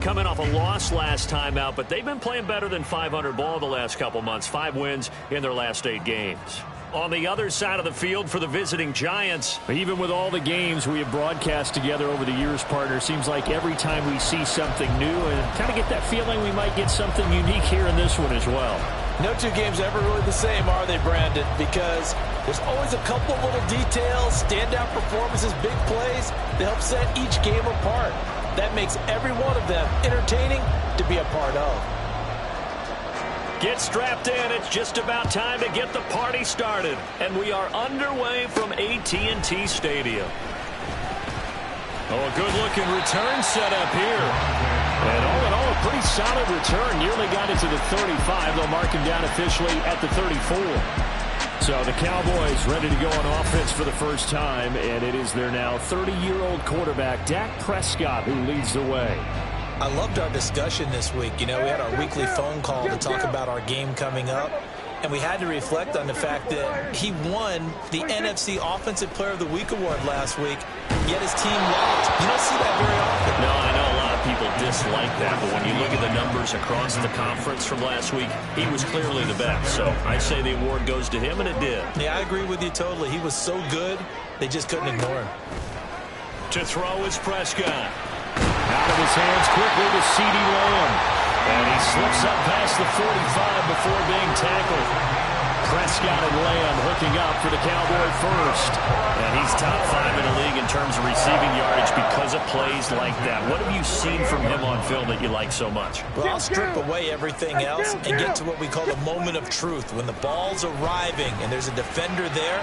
Coming off a loss last time out, but they've been playing better than 500 ball the last couple months. 5 wins in their last 8 games. On the other side of the field for the visiting Giants. Even with all the games we have broadcast together over the years, partner, seems like every time we see something new and kind of get that feeling we might get something unique here in this one as well. No 2 games are ever really the same, are they, Brandon? Because there's always a couple of little details, standout performances, big plays that help set each game apart. That makes every one of them entertaining to be a part of. Get strapped in. It's just about time to get the party started. And we are underway from AT&T Stadium. Oh, a good-looking return set up here. And all in all, a pretty solid return. Nearly got it to the 35. They'll mark him down officially at the 34. So the Cowboys ready to go on offense for the first time. And it is their now 30-year-old quarterback, Dak Prescott, who leads the way. I loved our discussion this week. You know, we had our weekly phone call to talk about our game coming up. And we had to reflect on the fact that he won the NFC Offensive Player of the Week award last week, yet his team lost. You don't see that very often. No, I know a lot of people dislike that, but when you look at the numbers across the conference from last week, he was clearly the best. So I say the award goes to him, and it did. Yeah, I agree with you totally. He was so good, they just couldn't ignore him. To throw is Prescott. Out of his hands quickly to C.D. Lamb. And he slips up past the 45 before being tackled. Prescott and Lamb hooking up for the Cowboy first. And he's top 5 in the league in terms of receiving yardage because of plays like that. What have you seen from him on film that you like so much? Well, I'll strip away everything else and get to what we call the moment of truth. When the ball's arriving and there's a defender there,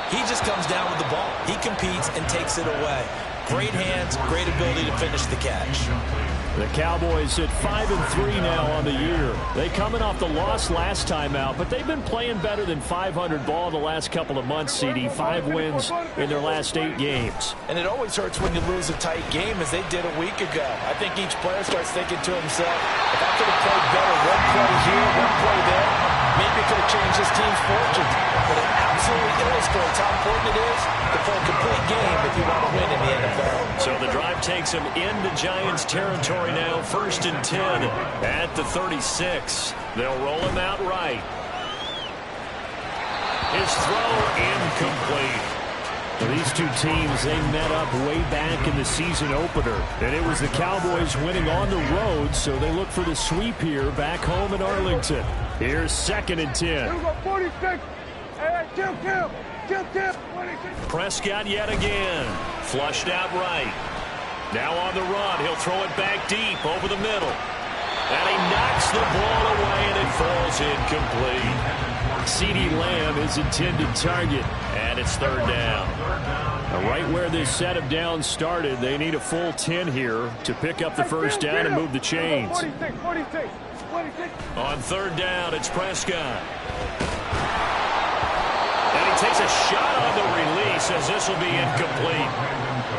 he just comes down with the ball. He competes and takes it away. Great hands, great ability to finish the catch. The Cowboys at 5-3 now on the year. They coming off the loss last time out, but they've been playing better than 500 ball the last couple of months, CD. 5 wins in their last 8 games. And it always hurts when you lose a tight game, as they did a week ago. I think each player starts thinking to himself, if I could have played better one play here, one play there, maybe it could have changed this team's fortunes. But it absolutely illustrates how important it is to play a complete game if you want to win in the NFL. So the drive takes him into Giants territory now, 1st and 10 at the 36. They'll roll him out right. His throw incomplete. Well, these two teams, they met up way back in the season opener. And it was the Cowboys winning on the road, so they look for the sweep here back home in Arlington. Here's 2nd and 10. 46. Prescott yet again. Flushed out right. Now on the run. He'll throw it back deep over the middle. And he knocks the ball away, and it falls incomplete. C.D. Lamb is intended target. And it's 3rd down. Now, right where this set of downs started, they need a full 10 here to pick up the first down and move the chains. 46. On 3rd down, it's Prescott. And he takes a shot on the release as this will be incomplete.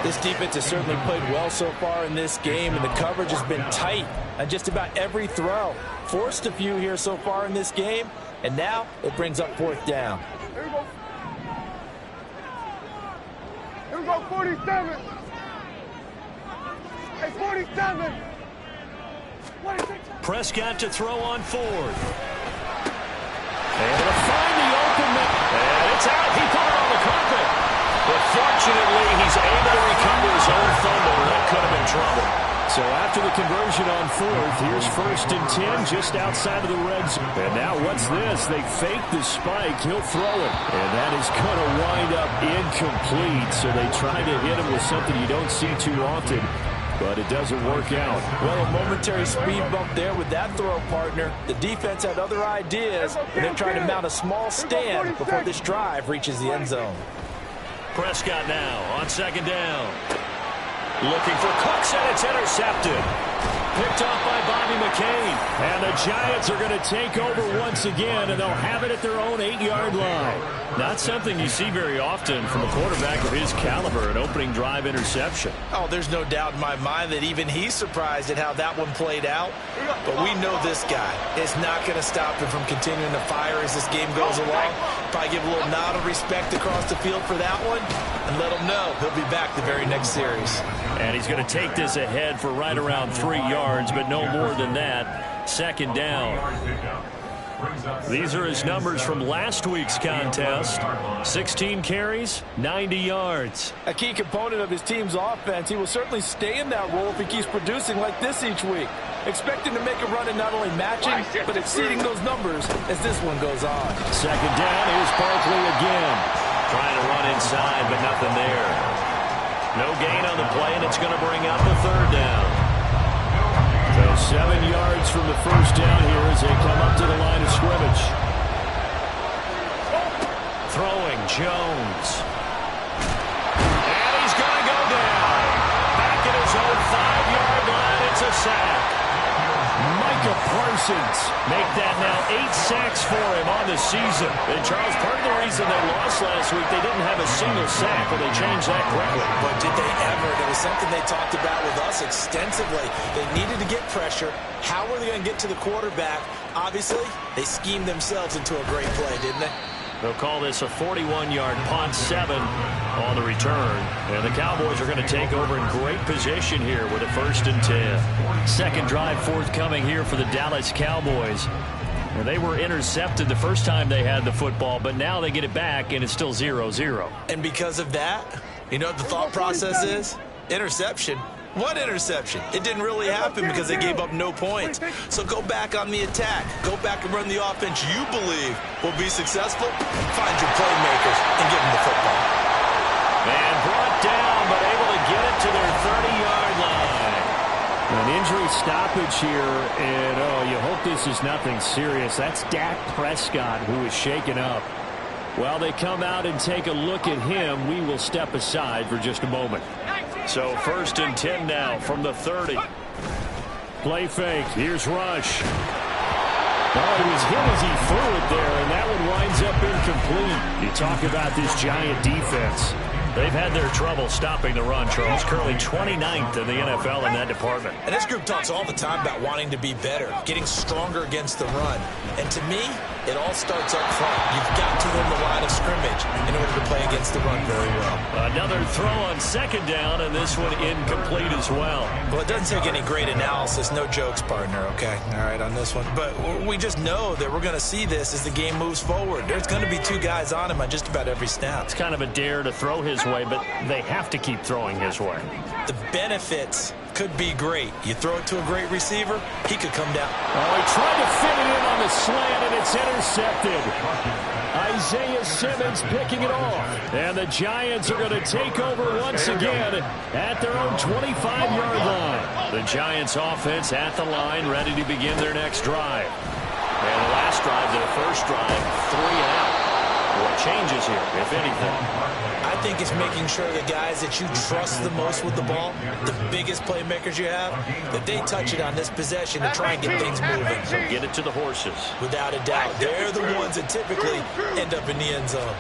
This defense has certainly played well so far in this game, and the coverage has been tight on just about every throw. Forced a few here so far in this game, and now it brings up 4th down. Here we go, 47. Hey, 47. 26. Prescott to throw on 4th. And to find the open man. And it's out. He put it on the carpet. But fortunately, he's able to recover his own fumble. That could have been trouble. So after the conversion on 4th, here's 1st and 10 just outside of the red zone. And now what's this? They fake the spike. He'll throw it. And that is going to wind up incomplete. So they try to hit him with something you don't see too often. But it doesn't work out. Well, a momentary speed bump there with that throw, partner. The defense had other ideas, and they're trying to mount a small stand before this drive reaches the end zone. Prescott now on 2nd down. Looking for Cooks, and it's intercepted. Picked off by Bobby McCain. And the Giants are going to take over once again, and they'll have it at their own 8-yard line. Not something you see very often from a quarterback of his caliber, an opening drive interception. Oh, there's no doubt in my mind that even he's surprised at how that one played out. But we know this guy is not going to stop him from continuing to fire as this game goes along. Probably give a little nod of respect across the field for that one. and let him know he'll be back the very next series. And he's going to take this ahead for right around 3 yards, but no more than that. Second down. These are his numbers from last week's contest. 16 carries, 90 yards. A key component of his team's offense. He will certainly stay in that role if he keeps producing like this each week. Expect him to make a run and not only matching, but exceeding those numbers as this one goes on. Second down, here's Barkley again. Trying to run inside, but nothing there. No gain on the play, and it's going to bring up a third down. So 7 yards from the first down here as they come up to the line of scrimmage. Throwing Jones. And he's going to go down. Back at his own 5-yard line. It's a sack. Micah Parsons. Make that now 8 sacks for him on the season. And Charles, part of the reason they lost last week, they didn't have a single sack, but they changed that quickly. But did they ever? There was something they talked about with us extensively. They needed to get pressure. How were they going to get to the quarterback? Obviously, they schemed themselves into a great play, didn't they? They'll call this a 41-yard punt, 7 on the return. And the Cowboys are going to take over in great position here with a 1st and 10. Second drive forthcoming here for the Dallas Cowboys. And they were intercepted the first time they had the football, but now they get it back, and it's still 0-0. And because of that, you know what the thought process is? Interception. What interception? It didn't really happen because they gave up no points. So go back on the attack. Go back and run the offense you believe will be successful. Find your playmakers and give them the football. And brought down, but able to get it to their 30-yard line. An injury stoppage here, and you hope this is nothing serious. That's Dak Prescott, who is shaken up. While they come out and take a look at him, we will step aside for just a moment. So 1st and 10 now from the 30. Play fake. Here's Rush. Oh, he was hit as he threw it there, and that one winds up incomplete. You talk about this Giant defense. They've had their trouble stopping the run, Charles. Currently 29th in the NFL in that department. And this group talks all the time about wanting to be better, getting stronger against the run. And to me, it all starts up front. You've got to win the line of scrimmage in order to play against the run very well. Another throw on 2nd down, and this one incomplete as well. Well, it doesn't take any great analysis. No jokes, partner, okay? All right, on this one. But we just know that we're going to see this as the game moves forward. There's going to be 2 guys on him on just about every snap. It's kind of a dare to throw his way, but they have to keep throwing his way. The benefits could be great. You throw it to a great receiver, he could come down. Oh, he tried to fit it in on the slant, and it's intercepted. Isaiah Simmons picking it off. And the Giants are going to take over once again at their own 25-yard line. The Giants offense at the line, ready to begin their next drive. And the last drive, their first drive, 3 and out. What changes here, if anything? I think it's making sure the guys that you trust the most with the ball, the biggest playmakers you have, that they touch it on this possession and try and get things moving. So get it to the horses. Without a doubt. They're the ones that typically end up in the end zone.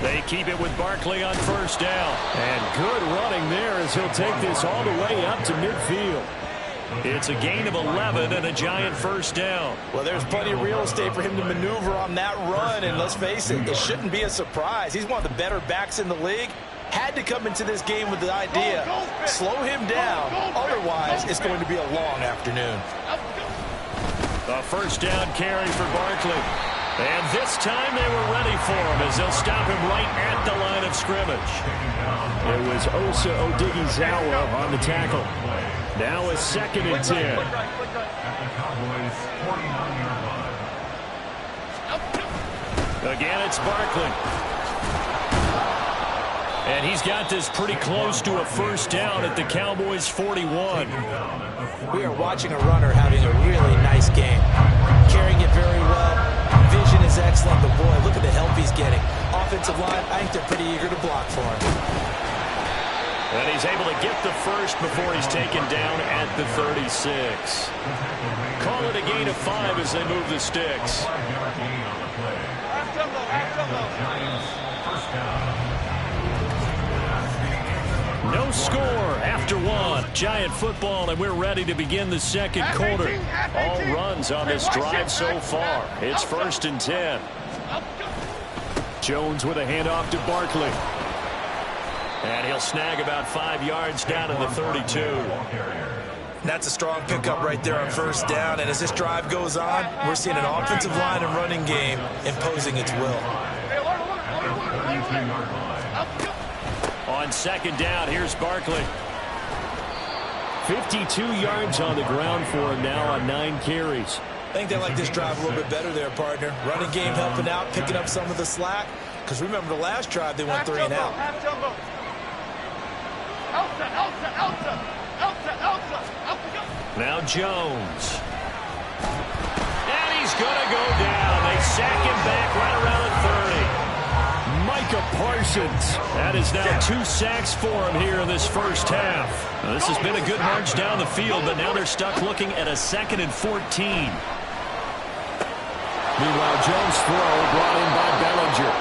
They keep it with Barkley on 1st down. And good running there as he'll take this all the way up to midfield. It's a gain of 11 and a Giant 1st down. Well, there's plenty of real estate for him to maneuver on that run, and let's face it, it shouldn't be a surprise. He's one of the better backs in the league. Had to come into this game with the idea, slow him down, otherwise it's going to be a long afternoon. A 1st down carry for Barkley. And this time they were ready for him as they'll stop him right at the line of scrimmage. It was Osa Odighizuwa on the tackle. Now a 2nd and 10. Again, it's Barkley. And he's got this pretty close to a 1st down at the Cowboys' 41. We are watching a runner having a really nice game. Carrying it very well. Vision is excellent, but boy, look at the help he's getting. Offensive line, I think they're pretty eager to block for him. And he's able to get the first before he's taken down at the 36. Call it a gain of 5 as they move the sticks. No score after 1. Giant football, and we're ready to begin the 2nd quarter. All runs on this drive so far. It's 1st and 10. Jones with a handoff to Barkley. And he'll snag about 5 yards down to the 32. That's a strong pickup right there on first down. And as this drive goes on, we're seeing an offensive line and running game imposing its will. On second down, here's Barkley. 52 yards on the ground for him now on 9 carries. I think they like this drive a little bit better there, partner. Running game helping out, picking up some of the slack. Because remember the last drive, they went 3 and out. Now Jones. And he's going to go down. They sack him back right around the 30. Micah Parsons. That is now 2 sacks for him here in this first half. Now, this has been a good march down the field, but now they're stuck looking at a 2nd and 14. Meanwhile, Jones' throw brought in by Bellinger.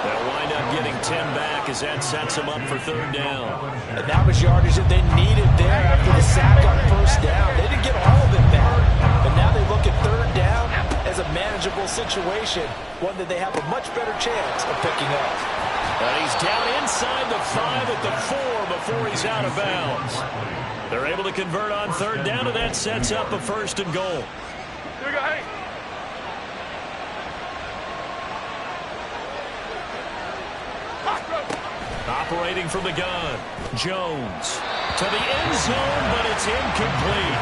They'll wind up getting 10 back as that sets them up for 3rd down. And that was yardage that they needed there after the sack on first down. They didn't get all of it back, but now they look at 3rd down as a manageable situation, one that they have a much better chance of picking up. And he's down inside the 5 at the 4 before he's out of bounds. They're able to convert on 3rd down, and that sets up a 1st and goal. Here we go, hey. Operating from the gun, Jones to the end zone, but it's incomplete.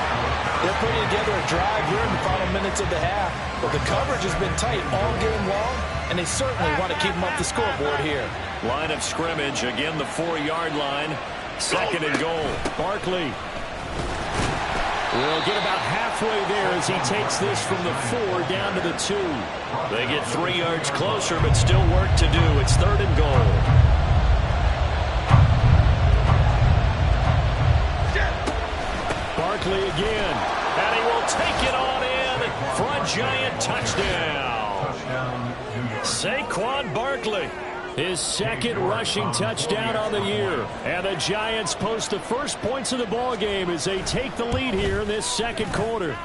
They're putting together a drive here in the final minutes of the half, but the coverage has been tight all game long, and they certainly want to keep them off the scoreboard here. Line of scrimmage, again the 4-yard line, 2nd and goal. Barkley will get about halfway there as he takes this from the 4 down to the 2. They get 3 yards closer, but still work to do. It's 3rd and goal. Barkley again, and he will take it on in for a giant touchdown. Saquon Barkley. his 2nd rushing touchdown on the year. And the Giants post the first points of the ball game as they take the lead here in this 2nd quarter.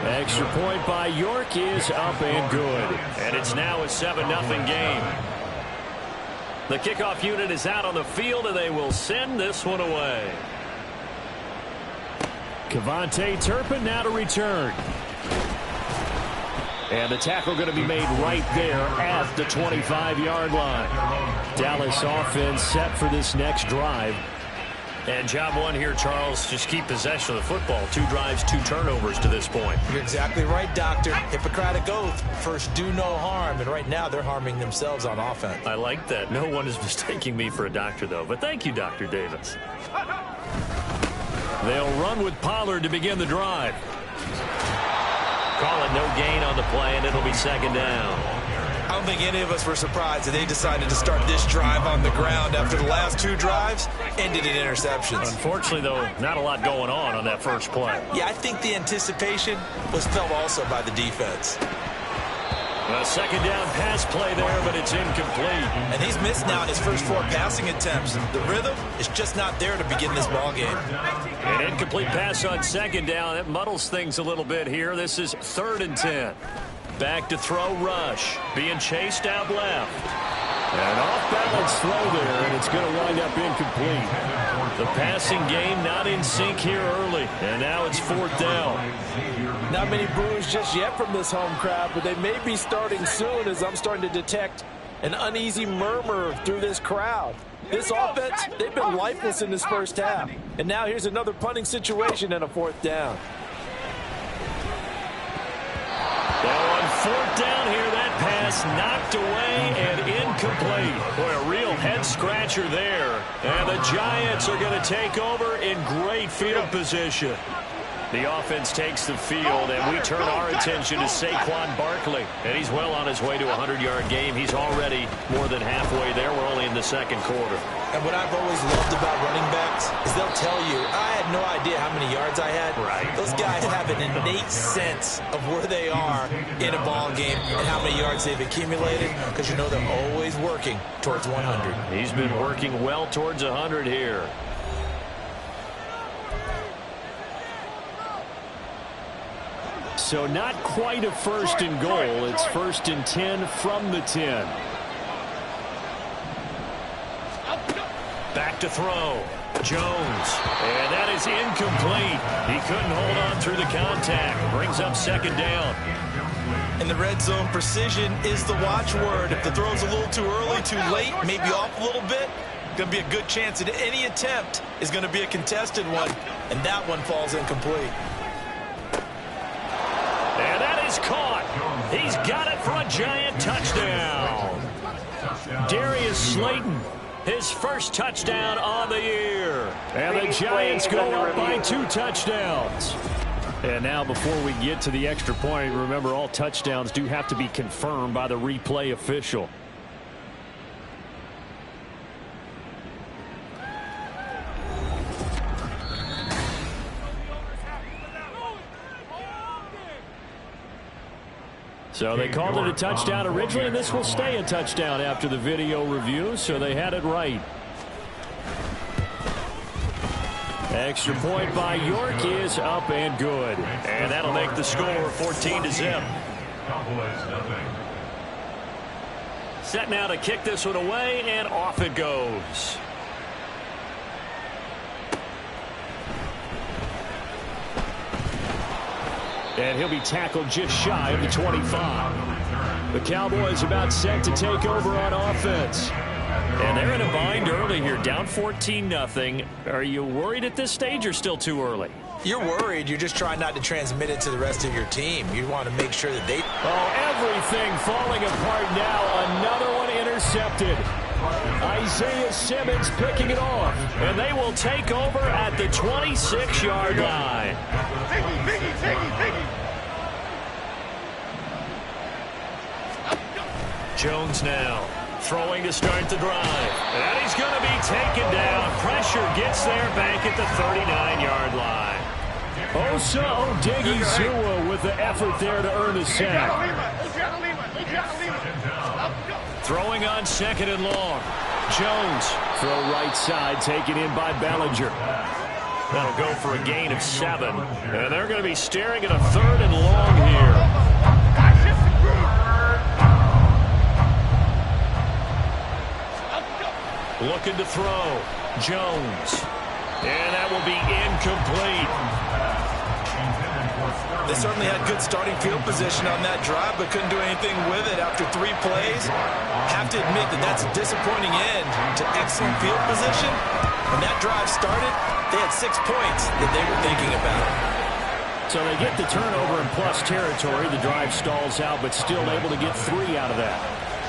Extra point by York is up and good. And it's now a 7-0 game. The kickoff unit is out on the field, and they will send this one away. Kevontae Turpin now to return. And the tackle going to be made right there at the 25-yard line. Dallas offense set for this next drive. And job one here, Charles, just keep possession of the football. 2 drives, 2 turnovers to this point. You're exactly right, Doctor. Hippocratic oath. First, do no harm. And right now, they're harming themselves on offense. I like that. No one is mistaking me for a doctor, though. But thank you, Dr. Davis. They'll run with Pollard to begin the drive. Call it no gain on the play, and it'll be 2nd down. I don't think any of us were surprised that they decided to start this drive on the ground after the last 2 drives ended in interceptions. Unfortunately, though, not a lot going on that first play. Yeah, I think the anticipation was felt also by the defense. A 2nd down pass play there, but it's incomplete. And he's missed now in his first 4 passing attempts. The rhythm is just not there to begin this ball game. An incomplete pass on 2nd down. That muddles things a little bit here. This is 3rd and 10. Back to throw, Rush. Being chased out left. An off-balance throw there, and it's going to wind up incomplete. The passing game not in sync here early. And now it's 4th down. Not many boos just yet from this home crowd, but they may be starting soon as I'm starting to detect an uneasy murmur through this crowd. This offense, they've been lifeless in this first half. And now here's another punting situation and a 4th down. Now on 4th down here, that pass knocked away and incomplete. Boy, a real head-scratcher there. And the Giants are going to take over in great field position. The offense takes the field, and we turn our attention to Saquon Barkley. And he's well on his way to a 100-yard game. He's already more than halfway there. We're only in the 2nd quarter. And what I've always loved about running backs is they'll tell you, I had no idea how many yards I had. Right. Those guys have an innate sense of where they are in a ball game and how many yards they've accumulated, because you know they're always working towards 100. He's been working well towards 100 here. So not quite a 1st and goal. It's 1st and 10 from the 10. Back to throw. Jones. And that is incomplete. He couldn't hold on through the contact. Brings up second down. In the red zone, precision is the watchword. If the throw's a little too early, too late, maybe off a little bit, going to be a good chance that any attempt is going to be a contested one, and that one falls incomplete. And that is caught. He's got it for a Giant touchdown. Darius Slayton, his first touchdown on the year. And the Giants go up by 2 touchdowns. And now before we get to the extra point, remember all touchdowns do have to be confirmed by the replay official. So they called it a touchdown originally, and this will stay a touchdown after the video review, so they had it right. Extra point by York is up and good. And that'll make the score 14-0. Set now to kick this one away, and off it goes. And he'll be tackled just shy of the 25. The Cowboys about set to take over on offense. And they're in a bind early here, down 14-0. Are you worried at this stage or still too early? You're worried. You're just trying not to transmit it to the rest of your team. You want to make sure that they... Oh, everything falling apart now. Another one intercepted. Isaiah Simmons picking it off. And they will take over at the 26-yard line. Biggie. Jones now throwing to start the drive. And he's going to be taken down. Pressure gets there back at the 39-yard line. Osa Odighizuwa with the effort there to earn the sack. Throwing on second and long. Jones. Throw right side taken in by Bellinger. That'll go for a gain of 7. And they're going to be staring at a 3rd and long here. Looking to throw. Jones. And that will be incomplete. They certainly had good starting field position on that drive, but couldn't do anything with it after 3 plays. Have to admit that that's a disappointing end to excellent field position. When that drive started, they had 6 points that they were thinking about. So they get the turnover in plus territory. The drive stalls out, but still able to get 3 out of that.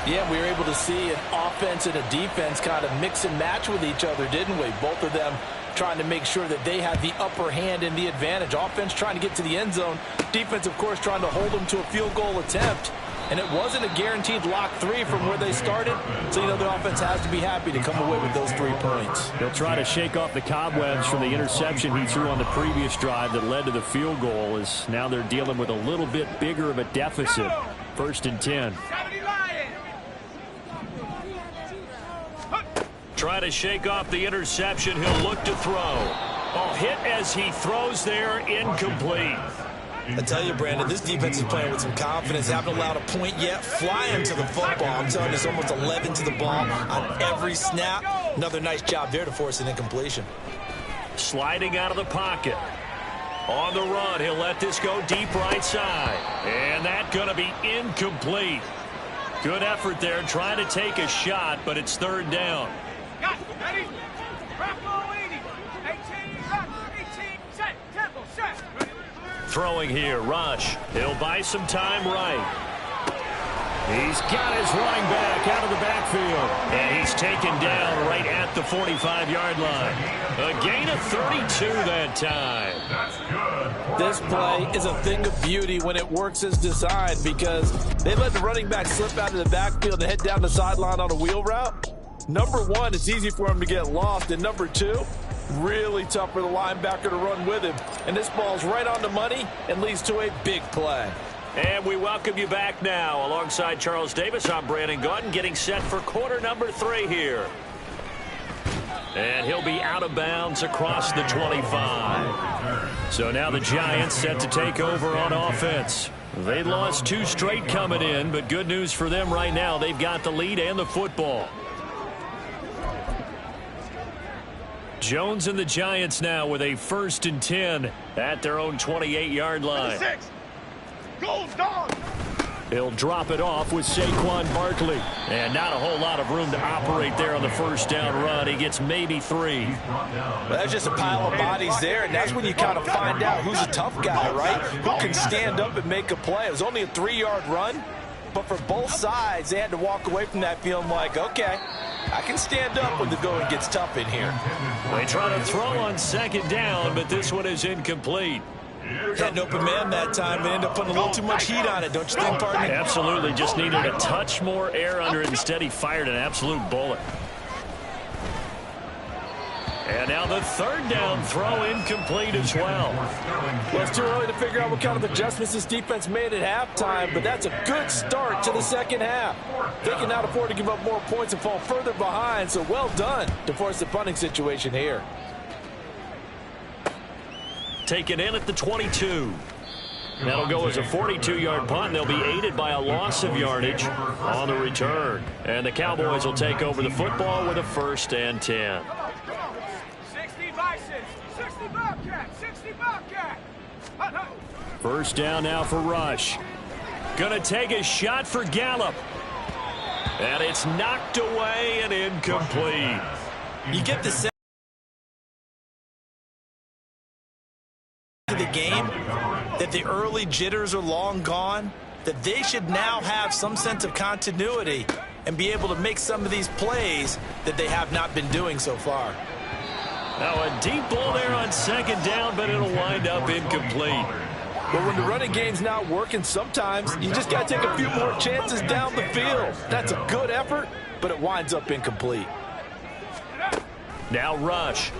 Yeah, we were able to see an offense and a defense kind of mix and match with each other, didn't we? Both of them trying to make sure that they had the upper hand and the advantage. Offense trying to get to the end zone. Defense, of course, trying to hold them to a field goal attempt. And it wasn't a guaranteed lock 3 from where they started. So, the offense has to be happy to come away with those 3 points. They'll try to shake off the cobwebs from the interception he threw on the previous drive that led to the field goal, as now they're dealing with a little bit bigger of a deficit. 1st and 10. Try to shake off the interception. He'll look to throw. Oh, hit as he throws there. Incomplete. I tell you, Brandon, this defense is playing with some confidence. Haven't allowed a point yet. Flying to the football. I'm telling you, it's almost 11 to the ball on every snap. Another nice job there to force an incompletion. Sliding out of the pocket. On the run, he'll let this go deep right side. And that's going to be incomplete. Good effort there, trying to take a shot, but it's 3rd down. Ready? Bravo 80. 18, set. Tempo, set. Throwing here, Rush. He'll buy some time right. He's got his running back out of the backfield. And he's taken down right at the 45-yard line. A gain of 32 that time. This play is a thing of beauty when it works as designed, because they let the running back slip out of the backfield and head down the sideline on a wheel route. Number 1, it's easy for him to get lost. And number 2, really tough for the linebacker to run with him. And this ball's right on the money and leads to a big play. And we welcome you back now. Alongside Charles Davis, I'm Brandon Gaudin, getting set for quarter number 3 here. And he'll be out of bounds across the 25. So now the Giants set to take over on offense. They lost 2 straight coming in, but good news for them right now. They've got the lead and the football. Jones and the Giants now with a 1st and 10 at their own 28-yard line. 6. Goals dog. He'll drop it off with Saquon Barkley. And not a whole lot of room to operate there on the 1st down run. He gets maybe 3. Well, that's just a pile of bodies there, and that's when you kind of find out who's a tough guy, right? Who can stand up and make a play. It was only a 3-yard run, but for both sides, they had to walk away from that feeling like, okay, I can stand up when the going gets tough in here. They try to throw on 2nd down, but this one is incomplete. Had an open man that time and ended up putting a little too much heat on it, don't you think, partner? Absolutely. Just needed a touch more air under it. Instead, he fired an absolute bullet. And now the 3rd down throw incomplete as well. Well, it's too early to figure out what kind of adjustments this defense made at halftime, but that's a good start to the 2nd half. They can now afford to give up more points and fall further behind, so well done to force the punting situation here. Taken in at the 22. That'll go as a 42-yard punt. They'll be aided by a loss of yardage on the return. And the Cowboys will take over the football with a 1st and 10. 60 Bisons. 60 Bobcat. 60 Bobcat. 1st down now for Rush. Gonna take a shot for Gallup. And it's knocked away and incomplete. You get the sense of the game that the early jitters are long gone, that they should now have some sense of continuity and be able to make some of these plays that they have not been doing so far. Now a deep ball there on 2nd down, but it'll wind up incomplete. But when the running game's not working, sometimes you just got to take a few more chances down the field. That's a good effort, but it winds up incomplete. Now Rush.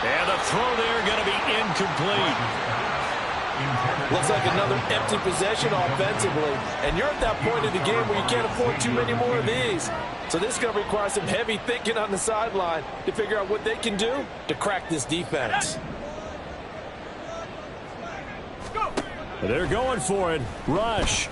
And the throw there going to be incomplete. Looks like another empty possession offensively. And you're at that point in the game where you can't afford too many more of these. So this is going to require some heavy thinking on the sideline to figure out what they can do to crack this defense. They're going for it. Rush.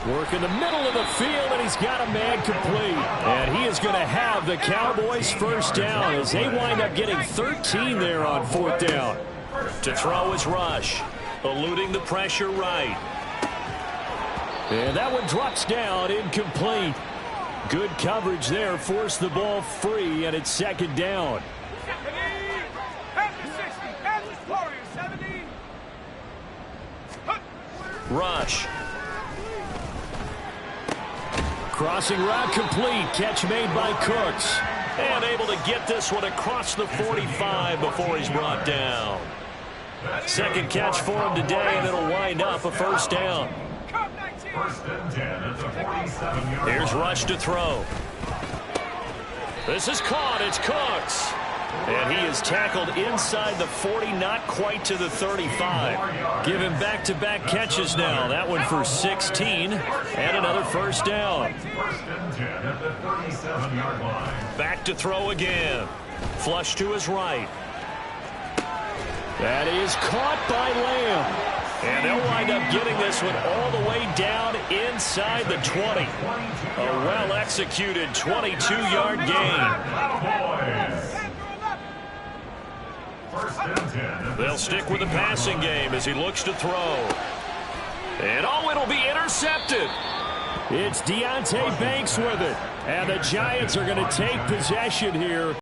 Work in the middle of the field, and he's got a man complete. And he is going to have the Cowboys' 1st down as they wind up getting 13 there on 4th down. To throw is Rush, eluding the pressure right. And that one drops down, incomplete. Good coverage there, forced the ball free, and it's 2nd down. 70. Panthers 60. Panthers Warriors 70. Rush. Crossing route complete. Catch made by Cooks. And able to get this one across the 45 before he's brought down. 2nd catch for him today, and it'll wind up a 1st down. 1st and 10 at the 47-yard. Here's Rush to throw. This is caught. It's Cooks. And he is tackled inside the 40, not quite to the 35. Give him back-to-back catches now. That one for 16 and another 1st down. 1st and 10 at the 37-yard line. Back to throw again. Flush to his right. That is caught by Lamb. And they'll wind up getting this one all the way down inside the 20. A well-executed 22-yard gain. They'll stick with the passing game as he looks to throw. And oh, it'll be intercepted. It's Deonte Banks with it. And the Giants are going to take possession here.